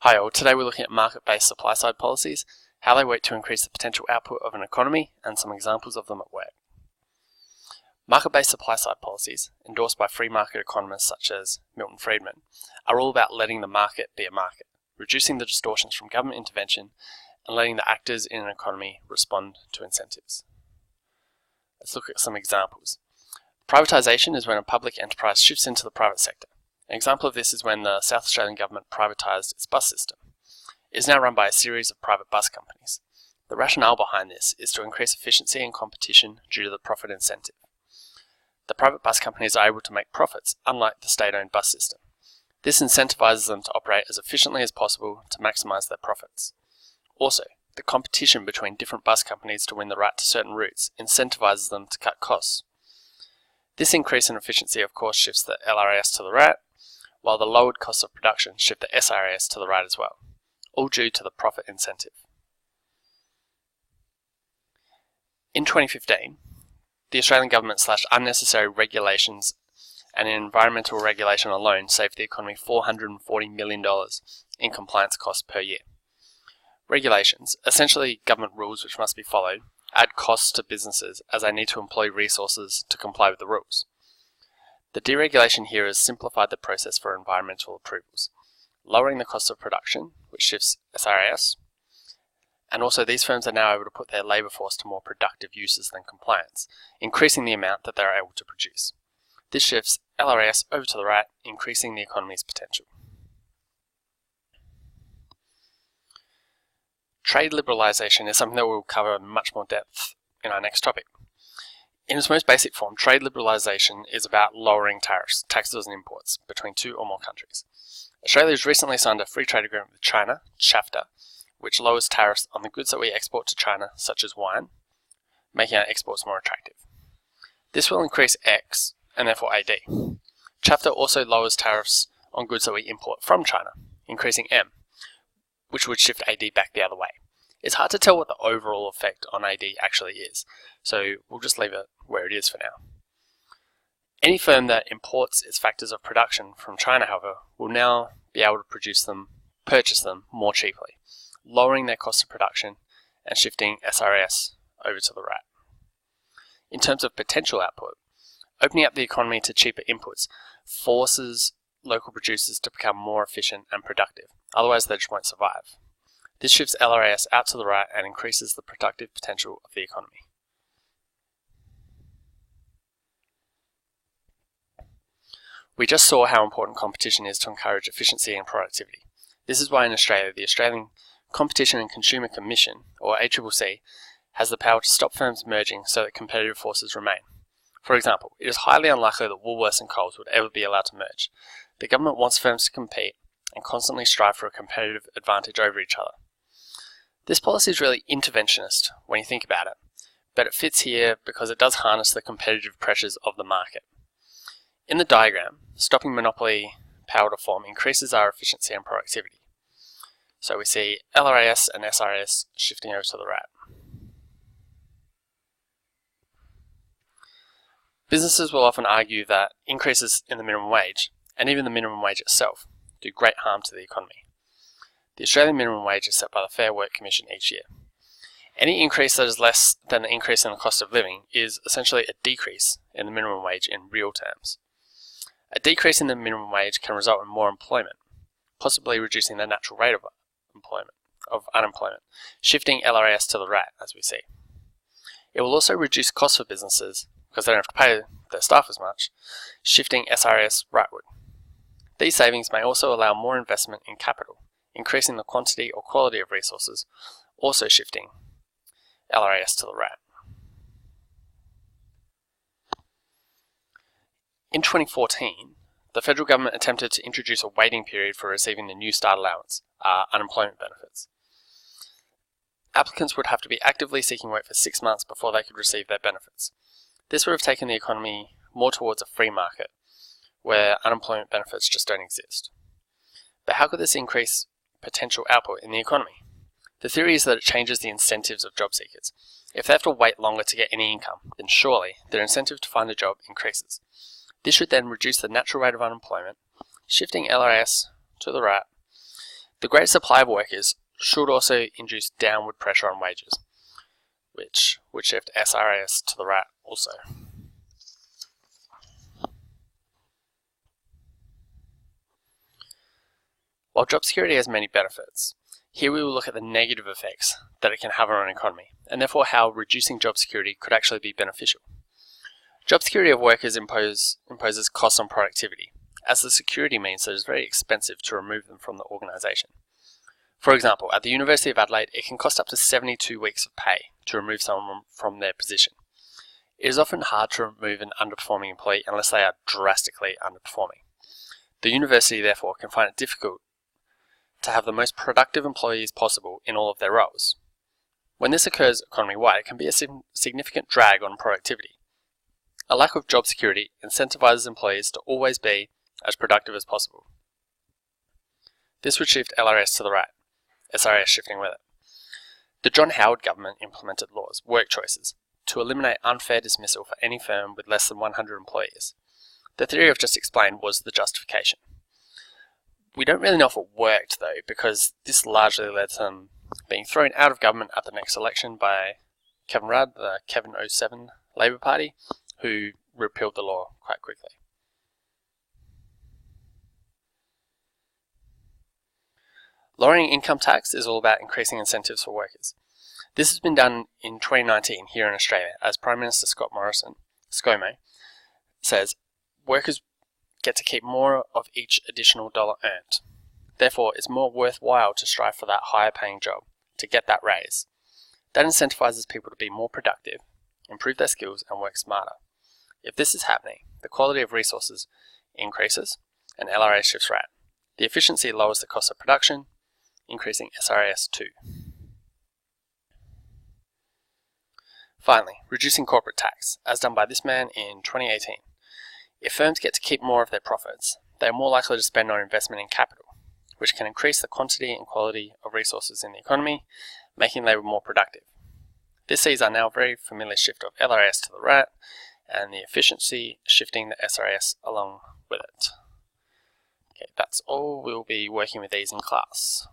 Hi all, today we're looking at market-based supply-side policies, how they work to increase the potential output of an economy, and some examples of them at work. Market-based supply-side policies, endorsed by free market economists such as Milton Friedman, are all about letting the market be a market, reducing the distortions from government intervention, and letting the actors in an economy respond to incentives. Let's look at some examples. Privatisation is when a public enterprise shifts into the private sector. An example of this is when the South Australian government privatised its bus system. It is now run by a series of private bus companies. The rationale behind this is to increase efficiency and competition due to the profit incentive. The private bus companies are able to make profits, unlike the state-owned bus system. This incentivises them to operate as efficiently as possible to maximise their profits. Also, the competition between different bus companies to win the right to certain routes incentivises them to cut costs. This increase in efficiency of course shifts the LRAS to the right, while the lowered costs of production shift the SRAS to the right as well, all due to the profit incentive. In 2015, the Australian government slashed unnecessary regulations, and environmental regulation alone saved the economy $440 million in compliance costs per year. Regulations, essentially government rules which must be followed, add costs to businesses as they need to employ resources to comply with the rules. The deregulation here has simplified the process for environmental approvals, lowering the cost of production, which shifts SRAS, and also these firms are now able to put their labour force to more productive uses than compliance, increasing the amount that they are able to produce. This shifts LRAS over to the right, increasing the economy's potential. Trade liberalisation is something that we'll cover in much more depth in our next topic. In its most basic form, trade liberalisation is about lowering tariffs, taxes and imports, between two or more countries. Australia has recently signed a free trade agreement with China, CHAFTA, which lowers tariffs on the goods that we export to China, such as wine, making our exports more attractive. This will increase X, and therefore AD. CHAFTA also lowers tariffs on goods that we import from China, increasing M, which would shift AD back the other way. It's hard to tell what the overall effect on AD actually is, so we'll just leave it where it is for now. Any firm that imports its factors of production from China, however, will now be able to purchase them more cheaply, lowering their cost of production and shifting SRAS over to the right. In terms of potential output, opening up the economy to cheaper inputs forces local producers to become more efficient and productive, otherwise they just won't survive. This shifts LRAS out to the right and increases the productive potential of the economy. We just saw how important competition is to encourage efficiency and productivity. This is why in Australia, the Australian Competition and Consumer Commission, or ACCC, has the power to stop firms merging so that competitive forces remain. For example, it is highly unlikely that Woolworths and Coles would ever be allowed to merge. The government wants firms to compete and constantly strive for a competitive advantage over each other. This policy is really interventionist when you think about it, but it fits here because it does harness the competitive pressures of the market. In the diagram, stopping monopoly power to form increases our efficiency and productivity. So we see LRAS and SRAS shifting over to the right. Businesses will often argue that increases in the minimum wage, and even the minimum wage itself, do great harm to the economy. The Australian minimum wage is set by the Fair Work Commission each year. Any increase that is less than the increase in the cost of living is essentially a decrease in the minimum wage in real terms. A decrease in the minimum wage can result in more employment, possibly reducing the natural rate of unemployment, shifting LRAS to the right, as we see. It will also reduce costs for businesses, because they don't have to pay their staff as much, shifting SRAS rightward. These savings may also allow more investment in capital, increasing the quantity or quality of resources, also shifting LRAS to the right. In 2014, the federal government attempted to introduce a waiting period for receiving the new start allowance, unemployment benefits. Applicants would have to be actively seeking work for 6 months before they could receive their benefits. This would have taken the economy more towards a free market, where unemployment benefits just don't exist. But how could this increase potential output in the economy? The theory is that it changes the incentives of job seekers. If they have to wait longer to get any income, then surely their incentive to find a job increases. This should then reduce the natural rate of unemployment, shifting LRAS to the right. The great supply of workers should also induce downward pressure on wages, which would shift SRAS to the right also. While job security has many benefits, here we will look at the negative effects that it can have on an economy, and therefore how reducing job security could actually be beneficial. Job security of workers imposes costs on productivity, as the security means that it is very expensive to remove them from the organisation. For example, at the University of Adelaide, it can cost up to 72 weeks of pay to remove someone from their position. It is often hard to remove an underperforming employee unless they are drastically underperforming. The university, therefore, can find it difficult to have the most productive employees possible in all of their roles. When this occurs economy-wide, it can be a significant drag on productivity. A lack of job security incentivizes employees to always be as productive as possible. This would shift LRS to the right, SRAS shifting with it. The John Howard government implemented laws, work choices, to eliminate unfair dismissal for any firm with less than 100 employees. The theory I've just explained was the justification. We don't really know if it worked though, because this largely led to them being thrown out of government at the next election by Kevin Rudd, the Kevin 07 Labor Party, who repealed the law quite quickly. Lowering income tax is all about increasing incentives for workers. This has been done in 2019 here in Australia, as Prime Minister Scott Morrison, ScoMo, says workers get to keep more of each additional dollar earned. Therefore, it's more worthwhile to strive for that higher paying job, to get that raise. That incentivizes people to be more productive, improve their skills, and work smarter. If this is happening, the quality of resources increases, and LRA shifts right. The efficiency lowers the cost of production, increasing SRAS too. Finally, reducing corporate tax, as done by this man in 2018. If firms get to keep more of their profits, they are more likely to spend on investment in capital, which can increase the quantity and quality of resources in the economy, making labour more productive. This sees our now very familiar shift of LRS to the right, and the efficiency shifting the SRAS along with it. Okay, that's all. We'll be working with these in class.